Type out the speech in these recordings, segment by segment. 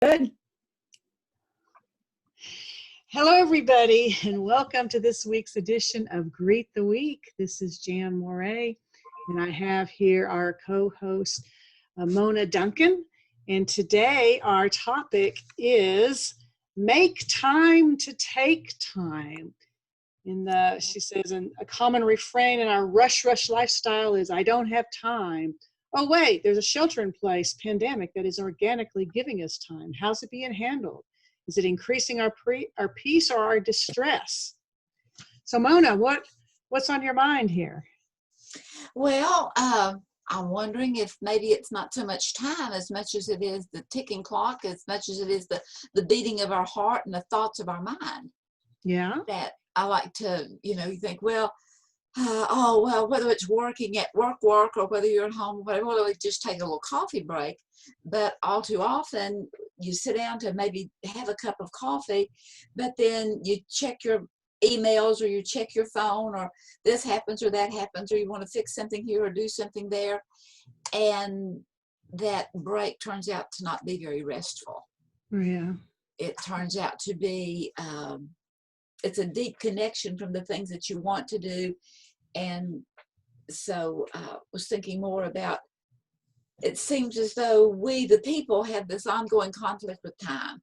Good. Hello, everybody, and welcome to this week's edition of Greet the Week. This is Jan Moray, and I have here our co-host, Mona Duncan. And today our topic is make time to take time. She says, a common refrain in our rush lifestyle is, I don't have time. Oh, wait, there's a shelter-in-place pandemic that is organically giving us time. How's it being handled? Is it increasing our peace or our distress? So, Mona, what's on your mind here? Well, I'm wondering if maybe it's not so much time as much as it is the ticking clock, as much as it is the beating of our heart and the thoughts of our mind. Yeah. That I like to, you think, well, whether it's working at work, or whether you're at home, whether we just take a little coffee break. But all too often, you sit down to maybe have a cup of coffee, but then you check your emails or you check your phone, or this happens or that happens, or you want to fix something here or do something there. And that break turns out to not be very restful. Yeah. It turns out to be, it's a deep connection from the things that you want to do. And so was thinking more about, it seems as though we, the people, have this ongoing conflict with time.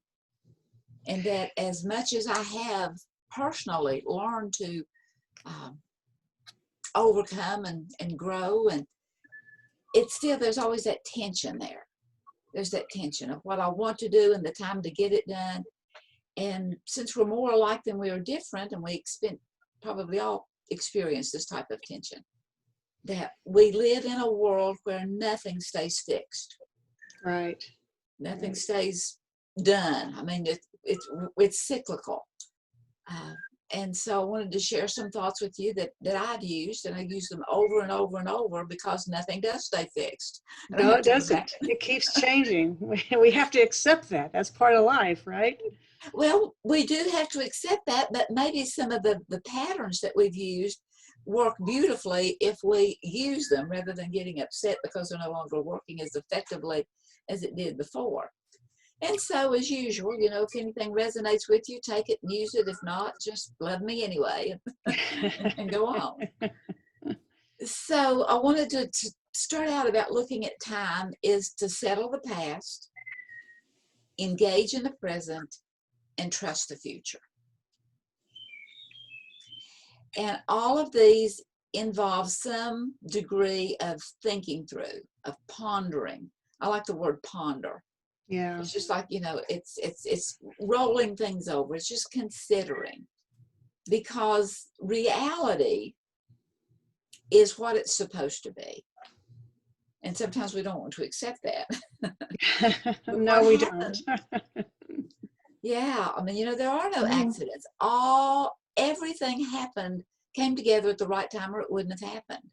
And that as much as I have personally learned to overcome and grow, and it's still, there's always that tension there. There's that tension of what I want to do and the time to get it done. And since we're more alike than we are different, and we probably all experience this type of tension, that we live in a world where nothing stays fixed. Right. Nothing stays done. I mean, it's cyclical. And so I wanted to share some thoughts with you that I've used, and I use them over and over and over because nothing does stay fixed. No, it doesn't. It keeps changing. We have to accept that. That's part of life, right? Well, we do have to accept that, but maybe some of the patterns that we've used work beautifully if we use them rather than getting upset because they're no longer working as effectively as it did before. And so, as usual, if anything resonates with you, take it and use it. If not, just love me anyway and go on. So I wanted to start out about looking at time is to settle the past, engage in the present, and trust the future. And all of these involve some degree of thinking through, of pondering. I like the word ponder. Yeah. It's just like, it's rolling things over. It's just considering, because reality is what it's supposed to be. And sometimes we don't want to accept that. No, we don't. Yeah, I mean, there are no accidents. Everything came together at the right time, or it wouldn't have happened.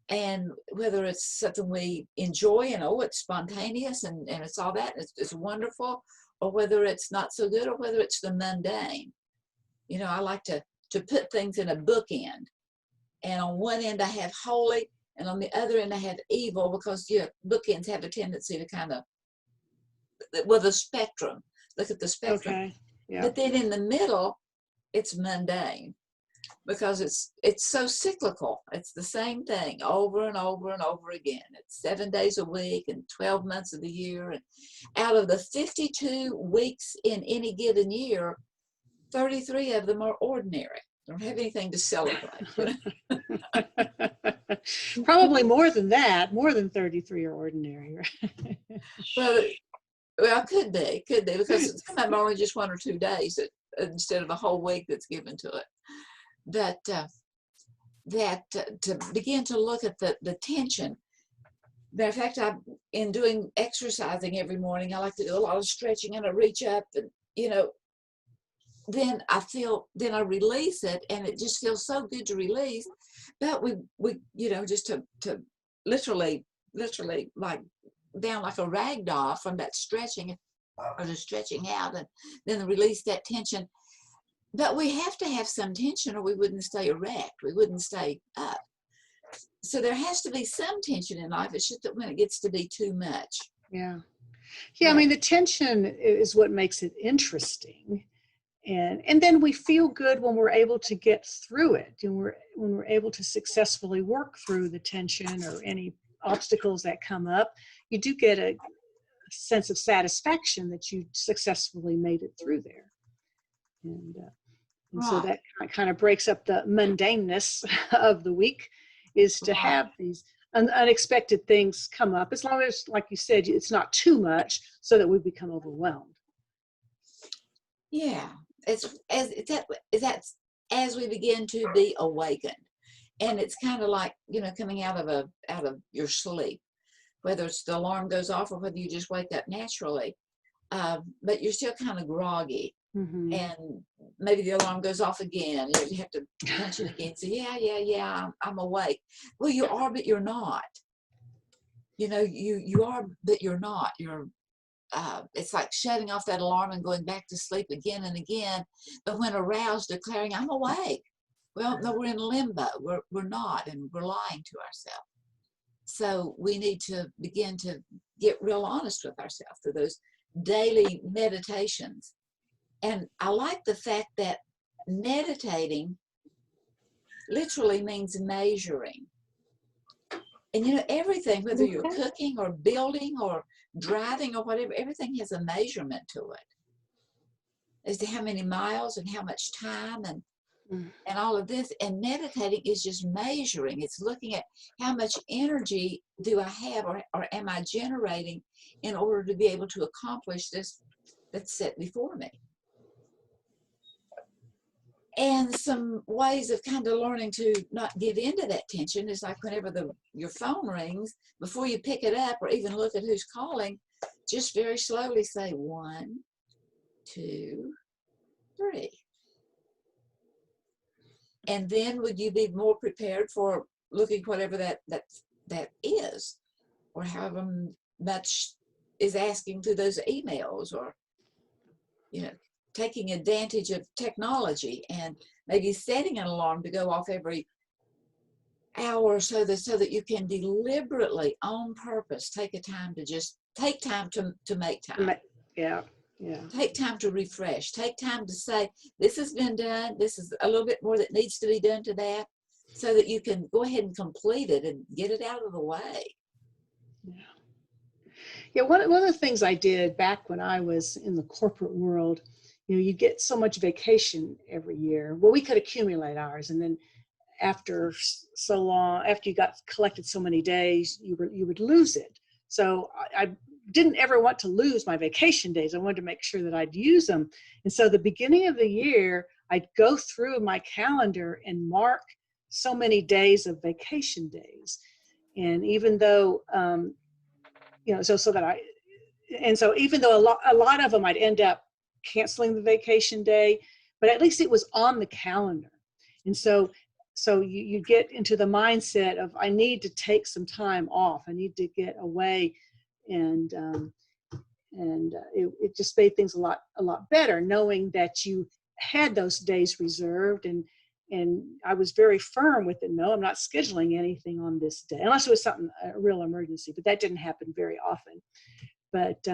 And whether it's something we enjoy and it's spontaneous and it's all that, it's wonderful, or whether it's not so good, or whether it's the mundane. I like to put things in a bookend. And on one end I have holy, and on the other end I have evil, because bookends have a tendency to kind of, the spectrum. Look at the spectrum. Okay. Yeah. But then in the middle, it's mundane, because it's so cyclical. It's the same thing over and over and over again. It's 7 days a week and 12 months of the year. And out of the 52 weeks in any given year, 33 of them are ordinary. Don't have anything to celebrate. Probably more than that. More than 33 are ordinary. Well, could be, because some of them are only just 1 or 2 days instead of a whole week that's given to it. But to begin to look at the tension. Matter of fact, in doing exercising every morning, I like to do a lot of stretching, and I reach up, and then I release it, and it just feels so good to release. But we just to literally like down like a rag doll from that stretching, or the stretching out, and then release that tension. But we have to have some tension, or we wouldn't stay erect. We wouldn't stay up. So there has to be some tension in life. It's just that when it gets to be too much. Yeah. Yeah, I But mean, the tension is what makes it interesting. And then we feel good when we're able to get through it, and when we're able to successfully work through the tension or any obstacles that come up. You do get a sense of satisfaction that you successfully made it through there. And and so right, that kind of breaks up the mundaneness of the week, is to right. have these unexpected things come up, as long as, like you said, it's not too much so that we become overwhelmed. Yeah. That's as we begin to be awakened. And it's kind of like, coming out of your sleep, whether it's the alarm goes off or whether you just wake up naturally. But you're still kind of groggy, Mm-hmm. and maybe the alarm goes off again. You have to punch it again. Say, yeah, I'm awake. Well, you are, but you're not. You are, but you're not. It's like shutting off that alarm and going back to sleep again and again. But when aroused, declaring, I'm awake. Well, no, we're in limbo. We're not, and we're lying to ourselves. So we need to begin to get real honest with ourselves through those daily meditations. And I like the fact that meditating literally means measuring. And everything, whether you're Okay. cooking or building or driving or whatever, everything has a measurement to it as to how many miles and how much time and all of this. And meditating is just measuring. It's looking at how much energy do I have, or am I generating in order to be able to accomplish this that's set before me. And some ways of kind of learning to not give into that tension is like whenever your phone rings, before you pick it up or even look at who's calling, just very slowly say 1, 2, 3. And then would you be more prepared for looking whatever that is, or however much is asking through those emails, or taking advantage of technology and maybe setting an alarm to go off every hour, so that you can deliberately, on purpose, take time to make time. Yeah, yeah. Take time to refresh. Take time to say, this has been done. This is a little bit more that needs to be done to that, so that you can go ahead and complete it and get it out of the way. Yeah. Yeah, one of the things I did back when I was in the corporate world, you get so much vacation every year. Well, we could accumulate ours, and then after so long, after you got collected so many days, you would lose it. So I didn't ever want to lose my vacation days. I wanted to make sure that I'd use them. And so the beginning of the year, I'd go through my calendar and mark so many days of vacation days. And even though, so that and so even though a lot of them I'd end up canceling the vacation day, but at least it was on the calendar. And so you get into the mindset of, I need to take some time off. I need to get away, and it just made things a lot better, knowing that you had those days reserved. And I was very firm with it. No, I'm not scheduling anything on this day, unless it was something, a real emergency, but that didn't happen very often. But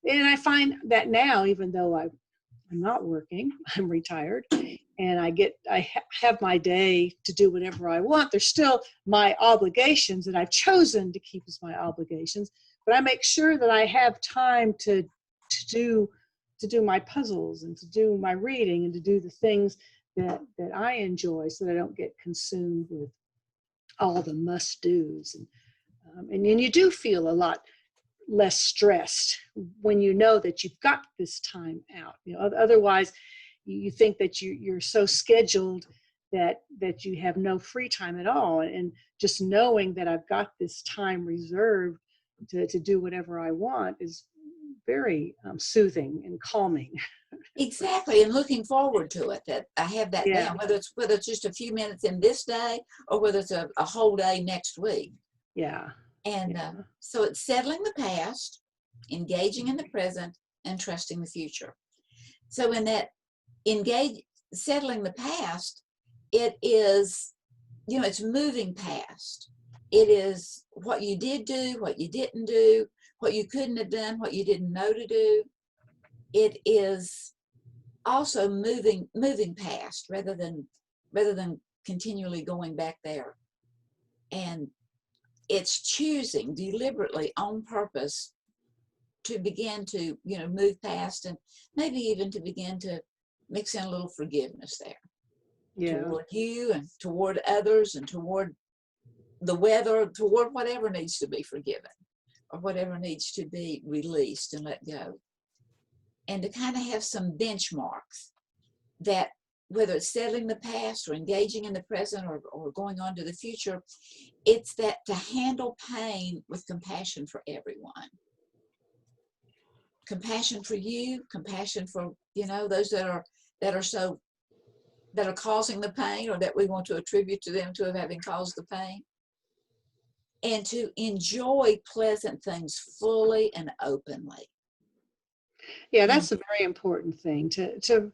and I find that now, even though I'm not working, I'm retired, and I have my day to do whatever I want. There's still my obligations that I've chosen to keep as my obligations, but I make sure that I have time to do my puzzles, and to do my reading, and to do the things that I enjoy, so that I don't get consumed with all the must do's. And then you do feel a lot less stressed when you know that you've got this time out. Otherwise you think that you're so scheduled that you have no free time at all. And just knowing that I've got this time reserved to do whatever I want is very soothing and calming. Exactly, and looking forward to it. That I have that Yeah, down, whether it's just a few minutes in this day, or whether it's a whole day next week. yeah, And yeah. so it's settling the past, engaging in the present, and trusting the future. So in that settling the past, it is, it's moving past. It is what you did do, what you didn't do, what you couldn't have done, what you didn't know to do. It is also moving past rather than continually going back there. And it's choosing deliberately on purpose to begin to, move past, and maybe even to begin to mix in a little forgiveness there. Yeah. Toward you and toward others and toward the weather, toward whatever needs to be forgiven or whatever needs to be released and let go. And to kind of have some benchmarks that, whether it's settling the past or engaging in the present or going on to the future, it's that to handle pain with compassion for everyone. Compassion for you, compassion for, those that are causing the pain, or that we want to attribute to them to have having caused the pain. And to enjoy pleasant things fully and openly. Yeah, that's a very important thing, to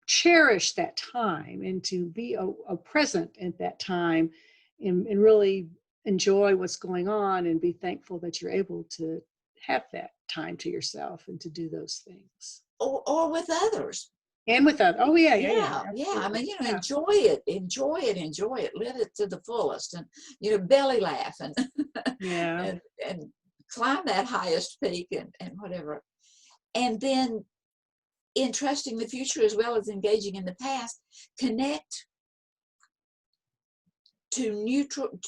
cherish that time and to be a present at that time, and really enjoy what's going on and be thankful that you're able to have that time to yourself and to do those things. Or with others. And with others. Oh, yeah. I mean, enjoy it, live it to the fullest, and, belly laugh and, Yeah. and climb that highest peak and whatever. And then in trusting the future as well as engaging in the past, connect to neutral,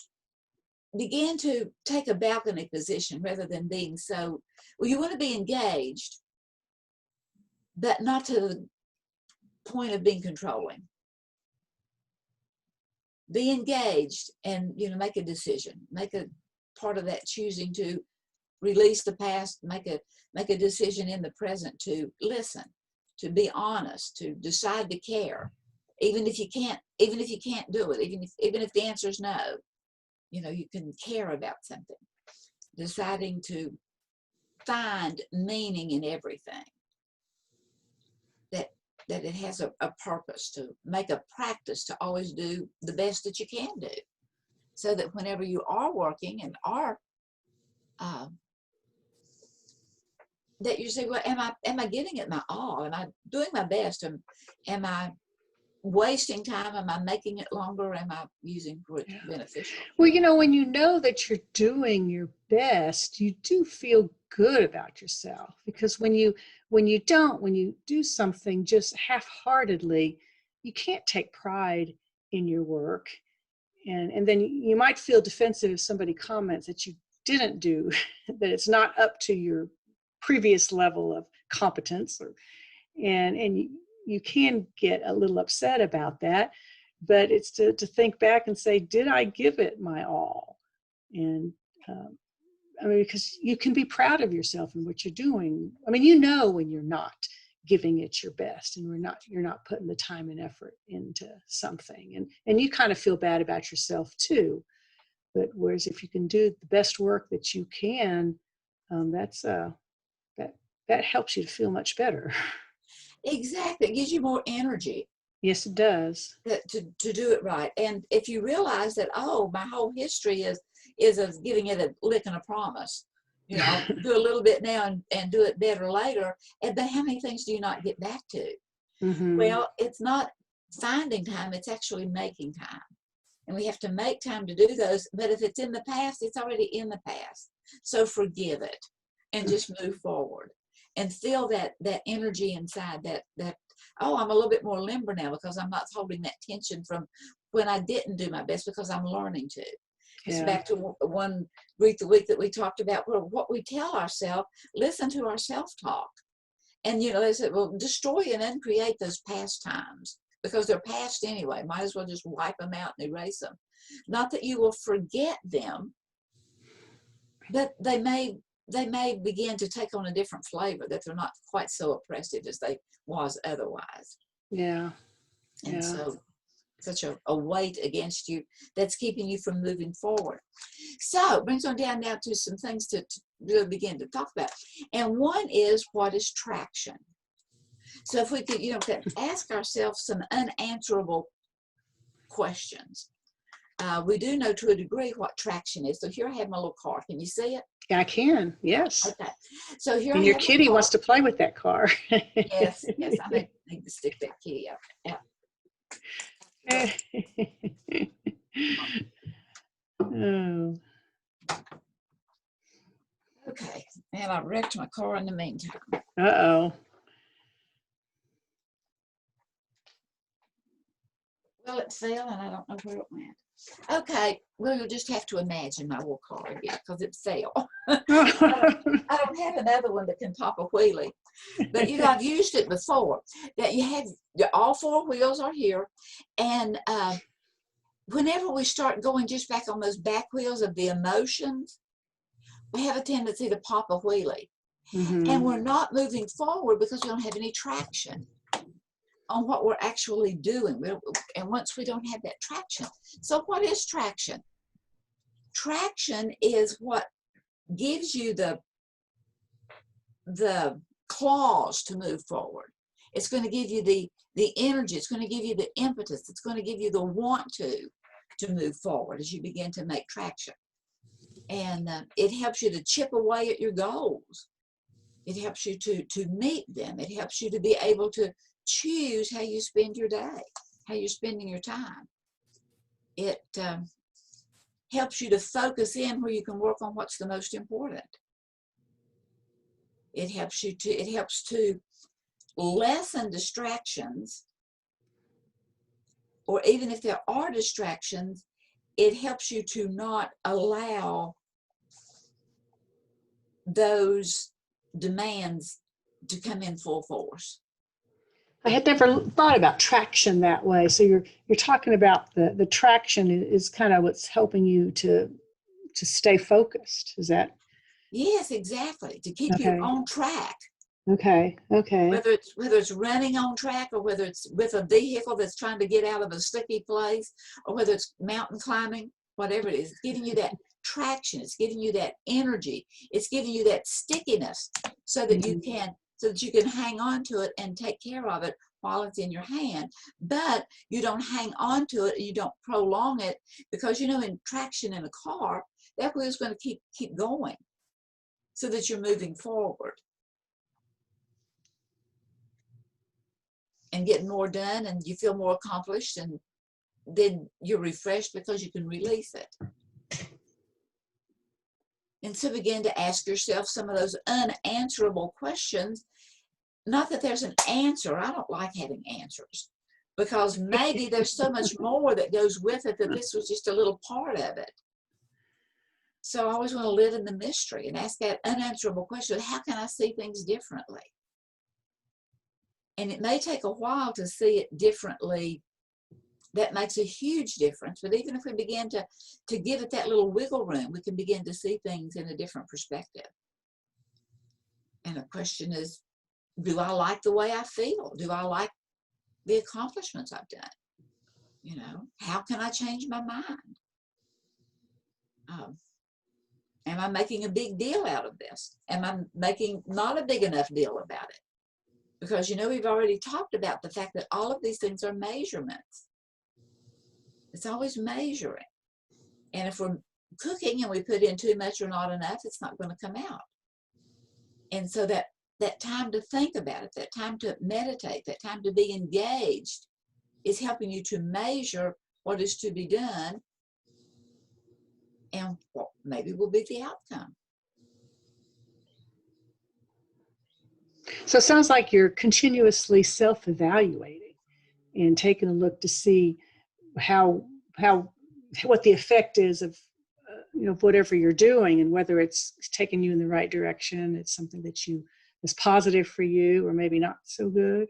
begin to take a balcony position rather than being so, you want to be engaged, but not to the point of being controlling. Be engaged and, make a decision, make a part of that choosing to release the past, make a decision in the present to listen, to be honest, to decide to care, even if you can't do it, even if the answer is no, you can care about something, deciding to find meaning in everything, that it has a purpose, to make a practice to always do the best that you can do, so that whenever you are working and are that you say, well, am I giving it my all? Am I doing my best? Am I wasting time? Am I making it longer? Am I using what's beneficial? Well, when you know that you're doing your best, you do feel good about yourself, because when you do something just half-heartedly, you can't take pride in your work. And then you might feel defensive if somebody comments that you didn't do, that it's not up to your previous level of competence, and you can get a little upset about that. But it's to think back and say, did I give it my all? And because you can be proud of yourself and what you're doing. I mean, when you're not giving it your best, and you're not putting the time and effort into something, and you kind of feel bad about yourself too. But whereas if you can do the best work that you can, that helps you to feel much better. Exactly. It gives you more energy. Yes, it does. To do it right. And if you realize that, my whole history is of giving it a lick and a promise, I'll do a little bit now and do it better later. But how many things do you not get back to? Mm-hmm. Well, it's not finding time, it's actually making time. And we have to make time to do those. But if it's in the past, it's already in the past. So forgive it and just move forward and feel that energy inside, that I'm a little bit more limber now, because I'm not holding that tension from when I didn't do my best, because I'm learning to. It's back to one Greet the Week that we talked about, where what we tell ourselves, listen to our self-talk. And, they said, well, destroy and uncreate those past times, because they're past anyway. Might as well just wipe them out and erase them. Not that you will forget them, but they may begin to take on a different flavor, that they're not quite so oppressive as they was otherwise. Yeah. And so such a weight against you that's keeping you from moving forward. So it brings on down now to some things to really begin to talk about. And one is, what is traction? So if we could, ask ourselves some unanswerable questions. we do know to a degree what traction is. So here I have my little car. Can you see it? I can, yes. Okay. So here And I your have my kitty car. wants to play with that car. Yes, yes. I need to stick that kitty out. Oh. Okay. And I wrecked my car in the meantime. Uh-oh. Well, it fell and I don't know where it went. Okay, well, you'll just have to imagine my little car again because it fell. I don't have another one that can pop a wheelie, but you know, I've used it before. That you have all four wheels are here, and whenever we start going just back on those back wheels of the emotions, we have a tendency to pop a wheelie, and we're not moving forward because we don't have any traction on what we're actually doing. And once we don't have that traction. So what is traction? Traction is what gives you the claws to move forward. It's going to give you the energy. It's going to give you the impetus. It's going to give you the want to move forward as you begin to make traction. And it helps you to chip away at your goals. It helps you to meet them. It helps you to be able to choose how you spend your day, how you're spending your time. It helps you to focus in where you can work on what's the most important. It helps to lessen distractions, or even if there are distractions, it helps you to not allow those demands to come in full force. I had never thought about traction that way. So you're talking about the traction is kind of what's helping you to stay focused. Is that? Yes, exactly. To keep you Okay. on track. Okay. Whether it's running on track, or whether it's with a vehicle that's trying to get out of a sticky place, or whether it's mountain climbing, whatever it is, it's giving you that traction. It's giving you that energy. It's giving you that stickiness so that you can hang on to it and take care of it while it's in your hand. But you don't hang on to it and you don't prolong it, because you know, in traction in a car, that wheel is going to keep going so that you're moving forward and getting more done, and you feel more accomplished, and then you're refreshed because you can release it. And so begin to ask yourself some of those unanswerable questions. Not that there's an answer. I don't like having answers, because maybe there's so much more that goes with it that this was just a little part of it. So I always want to live in the mystery and ask that unanswerable question: how can I see things differently? And it may take a while to see it differently. That makes a huge difference. But even if we begin to give it that little wiggle room, we can begin to see things in a different perspective. And the question is, do I like the way I feel? Do I like the accomplishments I've done? You know, how can I change my mind? Am I making a big deal out of this? Am I making not a big enough deal about it? Because, you know, we've already talked about the fact that all of these things are measurements. It's always measuring. And if we're cooking and we put in too much or not enough, it's not going to come out. And so that time to think about it, that time to meditate, that time to be engaged is helping you to measure what is to be done and what maybe will be the outcome. So it sounds like you're continuously self-evaluating and taking a look to see what the effect is of whatever you're doing, and whether it's taking you in the right direction. It's something that is positive for you, or maybe not so good.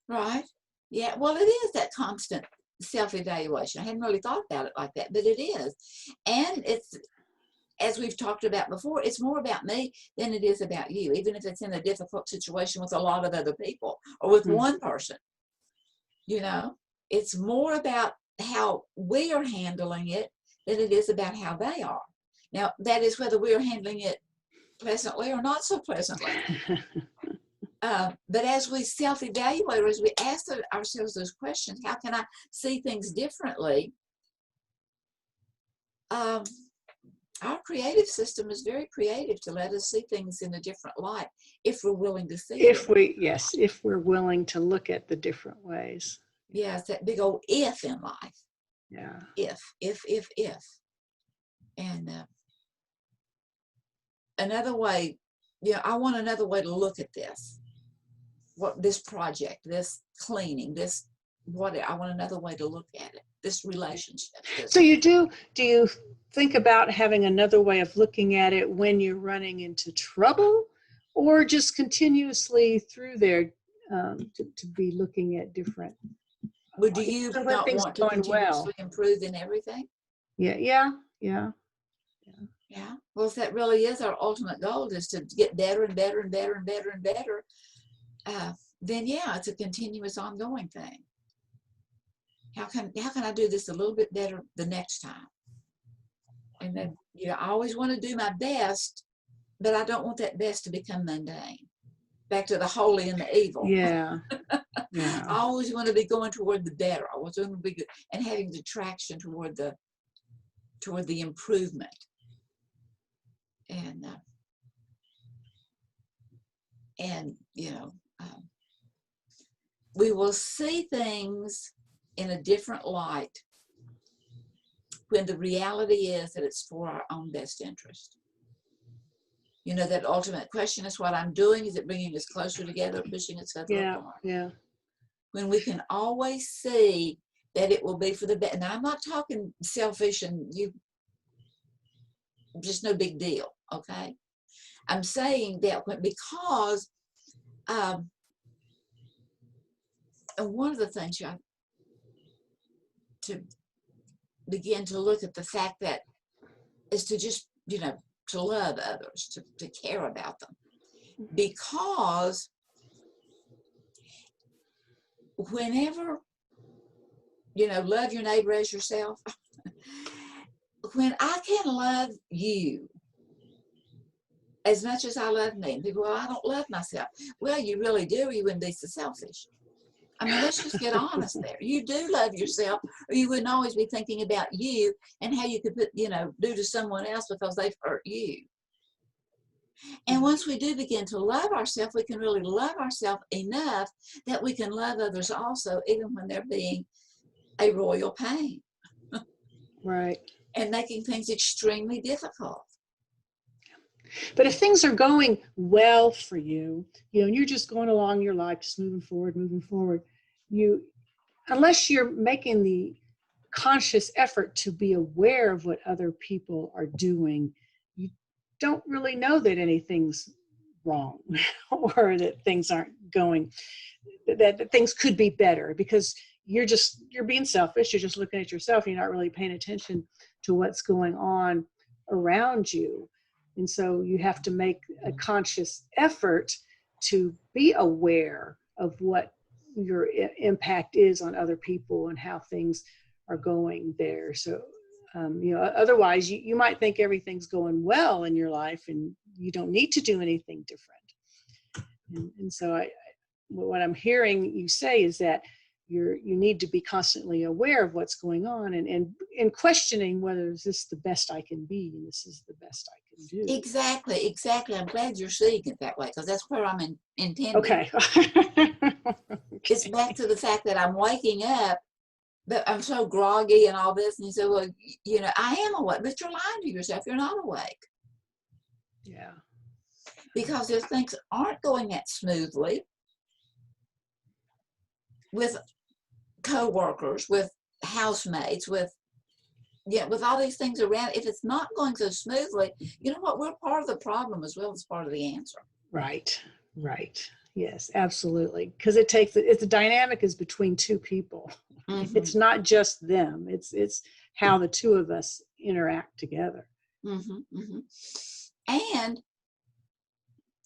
Right. Yeah. Well, it is that constant self-evaluation. I hadn't really thought about it like that, but it is. And it's, as we've talked about before, it's more about me than it is about you, even if it's in a difficult situation with a lot of other people or with one person. You know, it's more about how we are handling it than it is about how they are. Now, that is whether we are handling it pleasantly or not so pleasantly. But as we self-evaluate, or as we ask ourselves those questions, how can I see things differently? um, our creative system is very creative to let us see things in a different light if we're willing to see If them. if we're willing to look at the different ways. Yeah, it's that big old if in life. Yeah. If. And another way, I want another way to look at this. What this project, this cleaning, this what I want another way to look at it. This relationship. So do you think about having another way of looking at it when you're running into trouble, or just continuously through there to be looking at different? But do you Even when not things want are to going well. continuously improve in everything? Yeah. Yeah. Well, if that really is our ultimate goal, is to get better and better and better and better and better, then yeah, it's a continuous, ongoing thing. How can I do this a little bit better the next time? And then I always want to do my best, but I don't want that best to become mundane. Back to the holy and the evil. Yeah. I always want to be going toward the better. I always want to be good and having the traction toward the improvement. And we will see things in a different light when the reality is that it's for our own best interest. That ultimate question is what I'm doing. Is it bringing us closer together, pushing us further apart? Yeah. When we can always see that it will be for the best. And I'm not talking selfish and just no big deal, okay? I'm saying that because and one of the things you have to begin to look at the fact that is to just, to love others, to care about them. Because whenever, love your neighbor as yourself, when I can love you as much as I love me, and people, well, I don't love myself. Well, you really do, or you wouldn't be so selfish. I mean, let's just get honest there. You do love yourself, or you wouldn't always be thinking about you and how you could do to someone else because they've hurt you. And once we do begin to love ourselves, we can really love ourselves enough that we can love others also, even when they're being a royal pain. Right. And making things extremely difficult. But if things are going well for you, and you're just going along your life, just moving forward, unless you're making the conscious effort to be aware of what other people are doing, you don't really know that anything's wrong or that things aren't going, that things could be better, because you're being selfish. You're just looking at yourself. You're not really paying attention to what's going on around you. And so you have to make a conscious effort to be aware of what your impact is on other people and how things are going there. So, otherwise you might think everything's going well in your life and you don't need to do anything different. And so what I'm hearing you say is that you need to be constantly aware of what's going on and questioning whether is this the best I can be and this is the best I can do. Exactly. I'm glad you're seeing it that way, because that's where I'm intending. Okay. It's back to the fact that I'm waking up, but I'm so groggy and all this. And you say, well, I am awake, but you're lying to yourself. You're not awake. Yeah. Because if things aren't going that smoothly with co-workers, with housemates, with all these things around, if it's not going so smoothly, you know what? We're part of the problem as well as part of the answer. Right. Yes, absolutely. Because the dynamic is between two people. Mm-hmm. It's not just them. It's how the two of us interact together. Mm-hmm, mm-hmm. And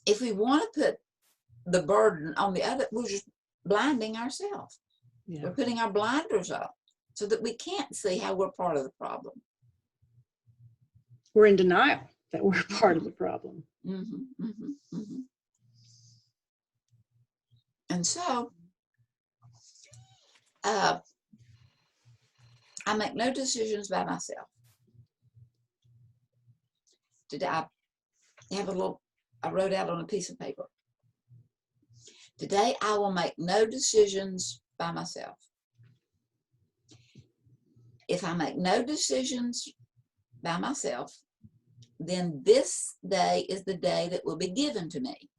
if we want to put the burden on the other, we're just blinding ourselves. Yeah. We're putting our blinders up so that we can't see how we're part of the problem. We're in denial that we're part of the problem. Mm-hmm, mm-hmm, mm-hmm. And so I make no decisions by myself. Today, I wrote out on a piece of paper. Today, I will make no decisions by myself. If I make no decisions by myself, then this day is the day that will be given to me.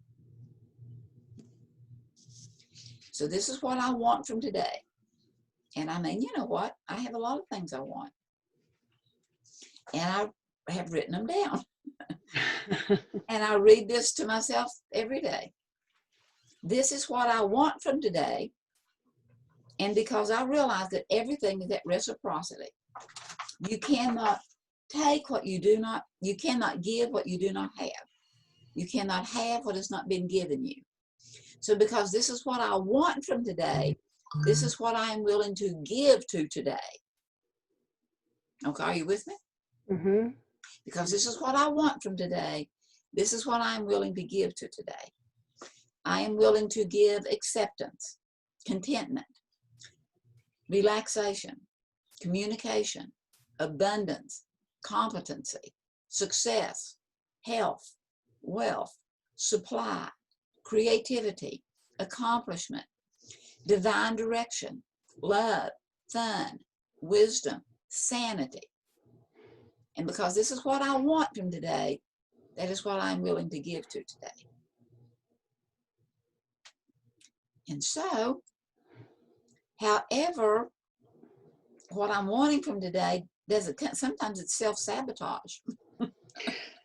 So this is what I want from today. And I mean, you know what? I have a lot of things I want. And I have written them down. And I read this to myself every day. This is what I want from today. And because I realize that everything is at reciprocity. You cannot take what you do not, you cannot give what you do not have. You cannot have what has not been given you. So because this is what I want from today, this is what I am willing to give to today. Okay, are you with me? Mm-hmm. Because this is what I want from today, this is what I am willing to give to today. I am willing to give acceptance, contentment, relaxation, communication, abundance, competency, success, health, wealth, supply, creativity, accomplishment, divine direction, love, fun, wisdom, sanity. And because this is what I want from today, that is what I'm willing to give to today. And so, however, what I'm wanting from today sometimes it's self-sabotage.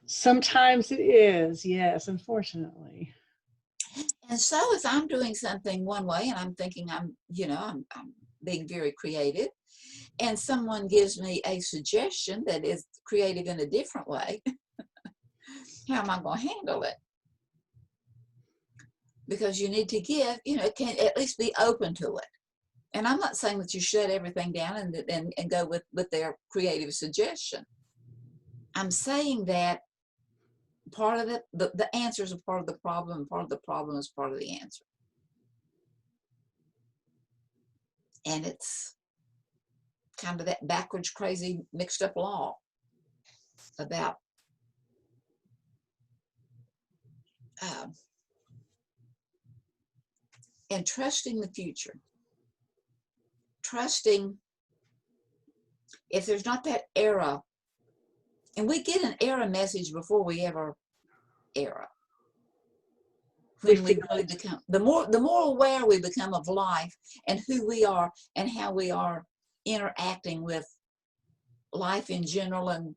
Sometimes it is, yes, unfortunately. And so if I'm doing something one way and I'm thinking I'm being very creative, and someone gives me a suggestion that is creative in a different way, how am I going to handle it? Because you need to give, can at least be open to it. And I'm not saying that you shut everything down and go with their creative suggestion. I'm saying that part of it, the answers are part of the problem, and part of the problem is part of the answer. And it's kind of that backwards, crazy, mixed up law about and trusting the future. Trusting if there's not that error, and we get an error message before we ever error. When we really become, the more aware we become of life and who we are and how we are interacting with life in general, and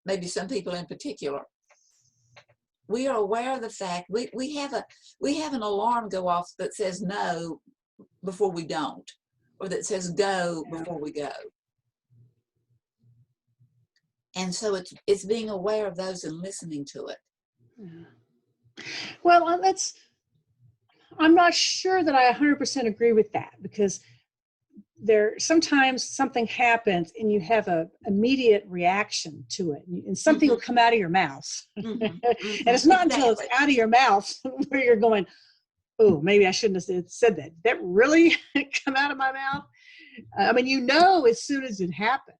maybe some people in particular, we are aware of the fact we have an alarm go off that says no before we don't, or that says go before we go. And so it's being aware of those and listening to it. Yeah. Well, I'm not sure that I 100% agree with that, because sometimes something happens and you have an immediate reaction to it, and something will come out of your mouth. And it's not until it's out of your mouth where you're going, oh, maybe I shouldn't have said that. Did that really come out of my mouth? I mean, as soon as it happens,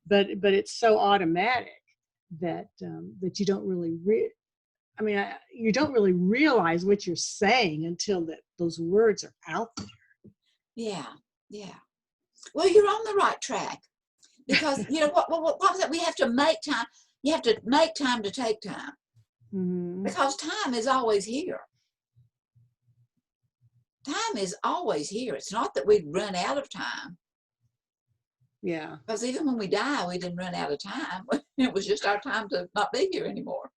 but it's so automatic that that you don't really you don't really realize what you're saying until those words are out there. Yeah. Well, you're on the right track, because what was it? We have to make time. You have to make time to take time, because time is always here. Time is always here. It's not that we'd run out of time. Yeah. Because even when we die, we didn't run out of time. It was just our time to not be here anymore,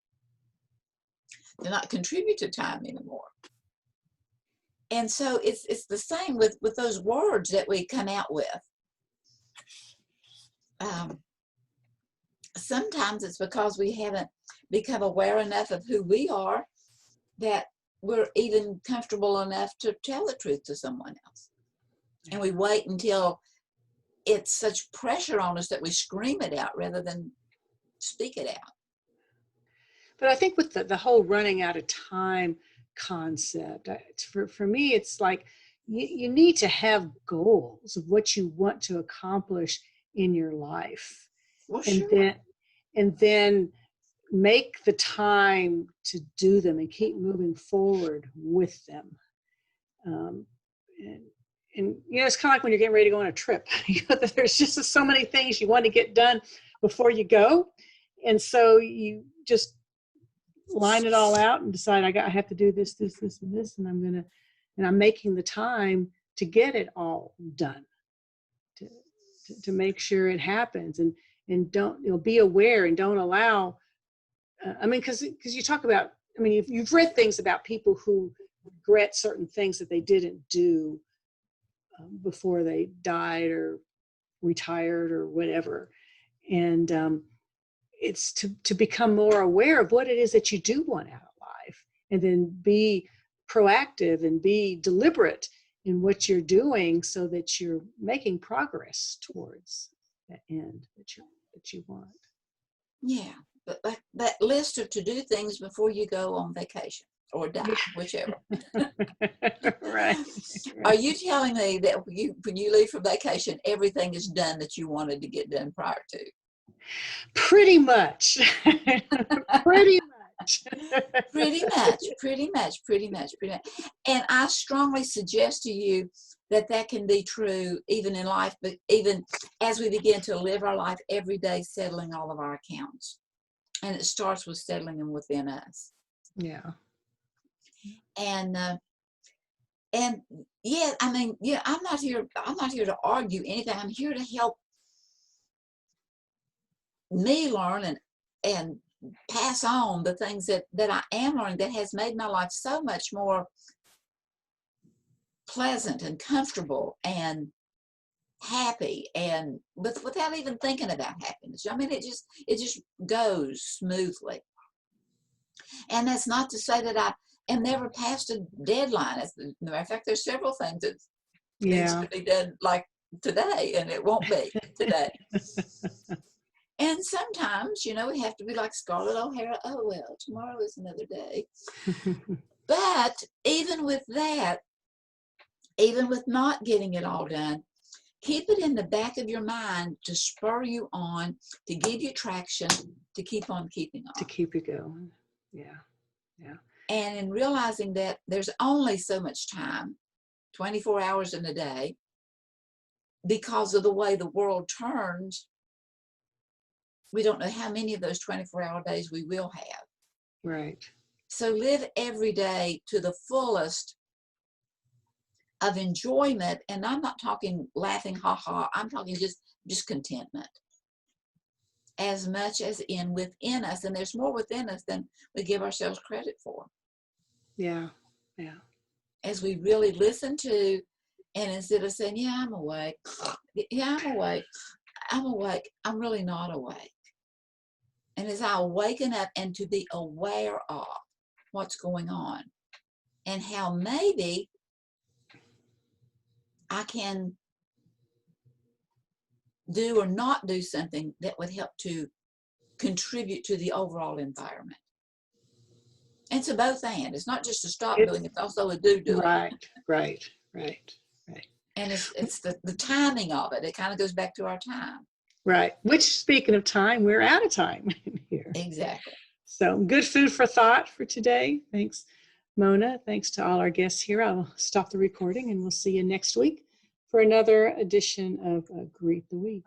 to not contribute to time anymore. And so it's the same with those words that we come out with. Sometimes it's because we haven't become aware enough of who we are that we're even comfortable enough to tell the truth to someone else. And we wait until it's such pressure on us that we scream it out rather than speak it out. But I think with the whole running out of time concept, for me, it's like you need to have goals of what you want to accomplish in your life. Well, and sure. then make the time to do them and keep moving forward with them. And, it's kind of like when you're getting ready to go on a trip. There's just so many things you want to get done before you go. And so you just line it all out and decide, I have to do this, this, this, and this, and I'm making the time to get it all done, to make sure it happens, and don't, be aware and don't allow, because you talk about, you've read things about people who regret certain things that they didn't do before they died or retired or whatever. And it's to become more aware of what it is that you do want out of life, and then be proactive and be deliberate in what you're doing so that you're making progress towards that end that you want. Yeah, but that list of to-do things before you go on vacation or die, whichever. Right. Are you telling me that when you leave for vacation, everything is done that you wanted to get done prior to? Pretty much. Pretty much. Pretty much. And I strongly suggest to you that can be true even in life, but even as we begin to live our life every day, settling all of our accounts. And it starts with settling them within us. Yeah. And yeah, I'm not here to argue anything. I'm here to help me learn and pass on the things that I am learning, that has made my life so much more pleasant and comfortable and happy, and without even thinking about happiness. It just goes smoothly. And that's not to say that I am never past a deadline. As a matter of fact, there's several things that needs to be done like today, and it won't be today. And sometimes, we have to be like Scarlett O'Hara. Oh, well, tomorrow is another day. But even with that, even with not getting it all done, keep it in the back of your mind to spur you on, to give you traction, to keep on keeping on. To keep you going. Yeah. Yeah. And in realizing that there's only so much time, 24 hours in a day, because of the way the world turns, we don't know how many of those 24-hour days we will have. Right. So live every day to the fullest of enjoyment. And I'm not talking laughing, ha ha. I'm talking just contentment. As much as within us. And there's more within us than we give ourselves credit for. Yeah. Yeah. As we really listen to, and instead of saying, yeah, I'm awake. Yeah, I'm awake. I'm really not awake. And as I waken up and to be aware of what's going on and how maybe I can do or not do something that would help to contribute to the overall environment. And it's a both and. It's not just a stop doing, it's also a do doing. Right. And it's the timing of it. It kind of goes back to our time. Right. Which, speaking of time, we're out of time here. Exactly. So good food for thought for today. Thanks, Mona. Thanks to all our guests here. I'll stop the recording and we'll see you next week for another edition of Greet the Week.